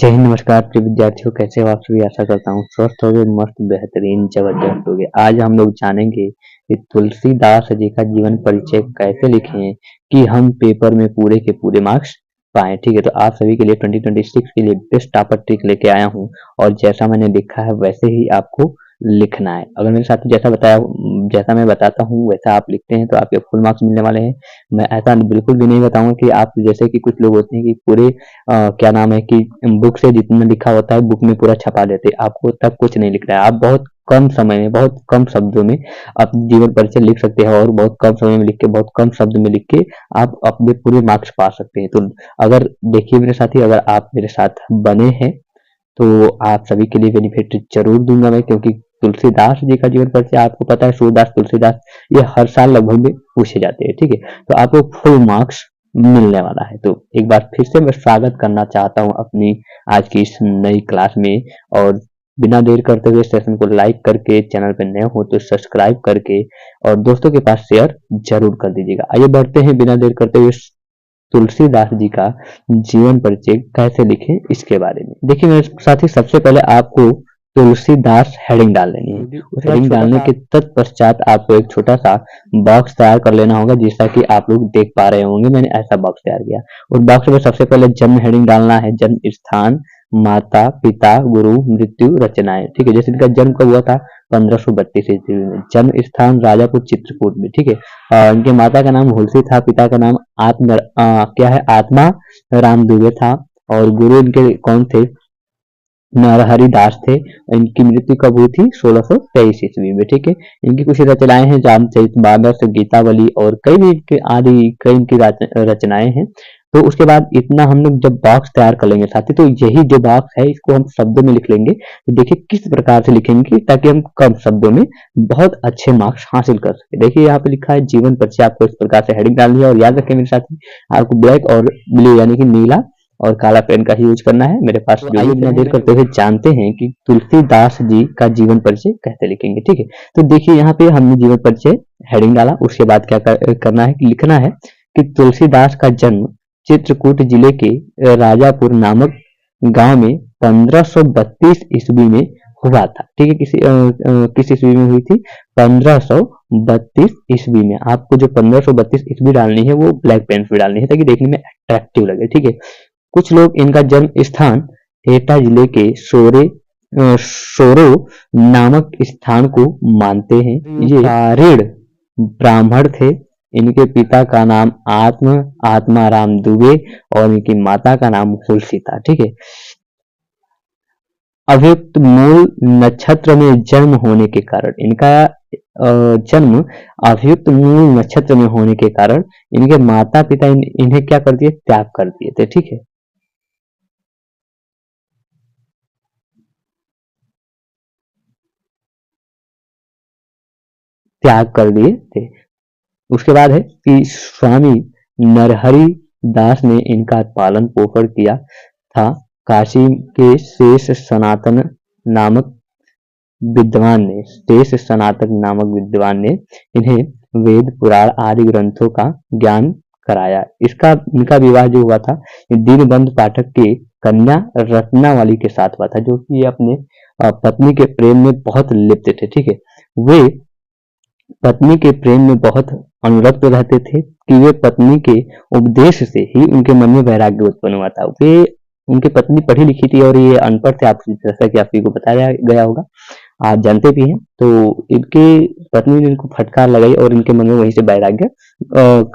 जय हिंद, नमस्कार प्रिय विद्यार्थियों, कैसे हो आप सभी। आशा करता हूँ स्वस्थ होगे, मस्त बेहतरीन जबरदस्त होगे। आज हम लोग जानेंगे कि तुलसीदास जी का जीवन परिचय कैसे लिखें कि हम पेपर में पूरे के पूरे मार्क्स पाएं। ठीक है, तो आप सभी के लिए 2026 के लिए बेस्ट टॉपर ट्रिक लेके आया हूँ और जैसा मैंने लिखा है वैसे ही आपको लिखना है। अगर मेरे साथी जैसा मैं बताता हूँ वैसा आप लिखते हैं तो आपके फुल मार्क्स मिलने वाले हैं। मैं ऐसा बिल्कुल भी नहीं बताऊंगा कि आप जैसे कि कुछ लोग होते हैं कि पूरे क्या नाम है कि बुक से जितना लिखा होता है बुक में पूरा छपा देते हैं। आपको तब कुछ नहीं लिखना है। आप बहुत कम समय में, बहुत कम शब्दों में अपने जीवन परिचय लिख सकते हैं और बहुत कम समय में लिख के, बहुत कम शब्द में लिख के आप अपने पूरे मार्क्स पा सकते हैं। तो अगर देखिए मेरे साथी, अगर आप मेरे साथ बने हैं तो आप सभी के लिए बेनिफिट जरूर दूंगा मैं, क्योंकि तुलसीदास जी का जीवन परिचय आपको पता है, सूरदास तुलसीदास, ये हर साल लगभग में पूछे जाते हैं। ठीक है, तो आपको फुल मार्क्स मिलने वाला है। तो एक बार फिर से मैं स्वागत करना चाहता हूं अपनी आज की इस नई क्लास में। और बिना देर करते हुए सेशन को लाइक करके, चैनल पर नए हो तो सब्सक्राइब करके और दोस्तों के पास शेयर जरूर कर दीजिएगा। आइए बढ़ते हैं बिना देर करते हुए तुलसीदास जी का जीवन परिचय कैसे लिखें इसके बारे में। देखिए मेरे साथी, सबसे पहले आपको तुलसीदास हेडिंग डाल लेनी है। उस हेडिंग डालने के तत्पश्चात आपको एक छोटा सा बॉक्स तैयार कर लेना होगा, जैसा कि आप लोग देख पा रहे होंगे। मैंने ऐसा बॉक्स तैयार किया। उस बॉक्स में सबसे पहले जन्म हेडिंग डालना है, जन्म स्थान, माता पिता, गुरु, मृत्यु, रचनाएं। ठीक है, जैसे इनका जन्म कब हुआ था, 1532 ईस्वी में। जन्म स्थान राजापुर चित्रकूट में। ठीक है, इनके माता का नाम हुलसी था, पिता का नाम क्या है, आत्मा राम दुबे था और गुरु इनके कौन थे, नरहरि दास थे। इनकी मृत्यु कब हुई थी, 1623 ईस्वी में। ठीक है, इनकी कुछ रचनाएं हैं, रामचरितमानस, गीतावली और कई भी कई इनकी रचनाएं हैं। तो उसके बाद इतना हम लोग जब बॉक्स तैयार कर लेंगे साथी, तो यही जो बॉक्स है इसको हम शब्दों में लिख लेंगे। तो देखिए किस प्रकार से लिखेंगे ताकि हम कम शब्दों में बहुत अच्छे मार्क्स हासिल कर सके। देखिए यहाँ पे लिखा है जीवन परिचय, आपको इस प्रकार से हेडिंग डालनी है। और याद रखें मेरे साथी, आपको ब्लैक और ब्लू यानी कि नीला और काला पेन का ही यूज करना है। मेरे पास जो आइए बिना देर करते हुए जानते हैं कि तुलसीदास जी का जीवन परिचय कैसे लिखेंगे। ठीक है, तो देखिए यहाँ पे हमने जीवन परिचय हेडिंग डाला। उसके बाद क्या करना है कि लिखना है कि तुलसीदास का जन्म चित्रकूट जिले के राजापुर नामक गांव में 1532 ईस्वी में हुआ था। ठीक है, किस ईस्वी में हुई थी, 1532 ईस्वी में। आपको जो 1532 ईस्वी डालनी है वो ब्लैक पेन से डालनी है ताकि देखने में अट्रैक्टिव लगे। ठीक है, कुछ लोग इनका जन्म स्थान एटा जिले के सोरो नामक स्थान को मानते हैं। ये ऋण ब्राह्मण थे। इनके पिता का नाम आत्माराम दुबे और इनकी माता का नाम हुलसी था। ठीक है, अभियुक्त मूल नक्षत्र में जन्म होने के कारण इनका जन्म अभियुक्त मूल नक्षत्र में होने के कारण इनके माता पिता इन्हें क्या कर दिए, त्याग कर दिए थे। ठीक है, त्याग कर दिए थे। उसके बाद है कि स्वामी नरहरि दास ने इनका पालन पोषण किया था। काशी के नामक शेष सनातन नामक विद्वान ने इन्हें वेद पुराण आदि ग्रंथों का ज्ञान कराया। इनका विवाह जो हुआ था दीनबंधु पाठक के कन्या रत्नावली के साथ हुआ था, जो कि अपने पत्नी के प्रेम में बहुत लिप्त थे। ठीक है, वे पत्नी के प्रेम में बहुत अनुरक्त रहते थे कि वे पत्नी के उपदेश से ही उनके मन में वैराग्य उत्पन्न हुआ था। वे उनकी पत्नी पढ़ी लिखी थी और ये अनपढ़ थे, जैसा कि आप सभी को बताया गया होगा, आप जानते भी हैं। तो इनके पत्नी ने इनको फटकार लगाई और इनके मन में वहीं से वैराग्य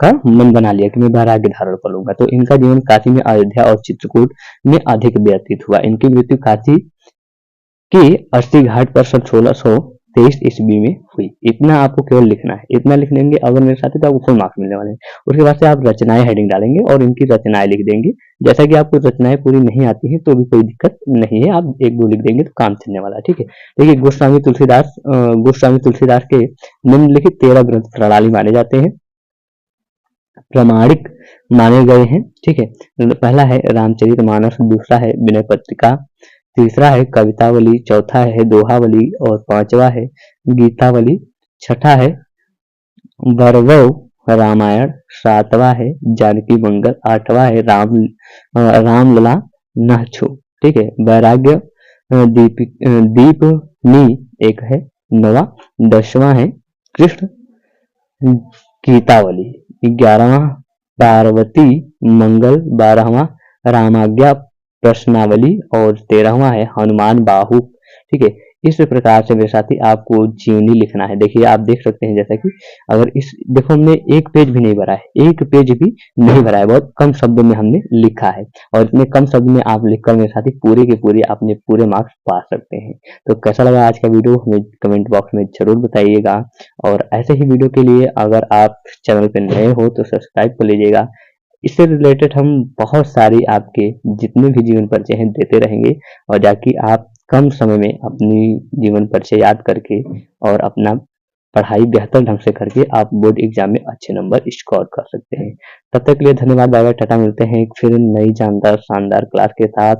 का मन बना लिया कि मैं वैराग्य धारण कर लूंगा। तो इनका जीवन काशी में, अयोध्या और चित्रकूट में अधिक व्यतीत हुआ। इनकी मृत्यु काशी के अस्सी घाट पर सन 1623 ईस्वी में हुई। इतना आपको केवल लिखना है। इतना लिख लेंगे अगर मेरे साथी तो आपको फुल मार्क्स मिलने वाले हैं। उसके बाद से आप रचनाएं हेडिंग डालेंगे और इनकी रचनाएं लिख देंगे। जैसा कि आपको रचनाएं पूरी नहीं आती हैं तो भी कोई दिक्कत नहीं है, आप एक दो लिख देंगे तो काम चलने वाला है। ठीक है, देखिए गोस्वामी तुलसीदास के निम्नलिखित 13 ग्रंथ प्रणाली माने जाते हैं, प्रामाणिक माने गए हैं। ठीक है, पहला है रामचरितमानस, दूसरा है विनय पत्रिका, तीसरा है कवितावली, चौथा है दोहावली और पांचवा है गीतावली, छठा है भरवव रामायण, सातवां है जानकी मंगल, आठवां है रामलला नहछु। ठीक है। वैराग्य दीपनी एक है, 9वां। 10वां है कृष्ण गीतावली, 11वां पार्वती मंगल, 12वां रामाज्ञा प्रश्नावली और 13वां है हनुमान बाहु। ठीक है। इस प्रकार से मेरे साथी आपको जीवनी लिखना है। देखिए आप देख सकते हैं जैसा कि अगर इस देखो हमने एक पेज भी नहीं भरा है, एक पेज भी नहीं भरा है, बहुत कम शब्दों में हमने लिखा है और इतने कम शब्द में आप लिखकर मेरे साथी पूरे के पूरे अपने पूरे मार्क्स पा सकते हैं। तो कैसा लगा आज का वीडियो हमें कमेंट बॉक्स में जरूर बताइएगा और ऐसे ही वीडियो के लिए अगर आप चैनल पे नए हो तो सब्सक्राइब कर लीजिएगा। इससे रिलेटेड हम बहुत सारी आपके जितने भी जीवन परिचय हैं देते रहेंगे और जाकि आप कम समय में अपनी जीवन परिचय याद करके और अपना पढ़ाई बेहतर ढंग से करके आप बोर्ड एग्जाम में अच्छे नंबर स्कोर कर सकते हैं। तब तक के लिए धन्यवाद, बाय बाय, टाटा। मिलते हैं फिर नई जानदार शानदार क्लास के साथ।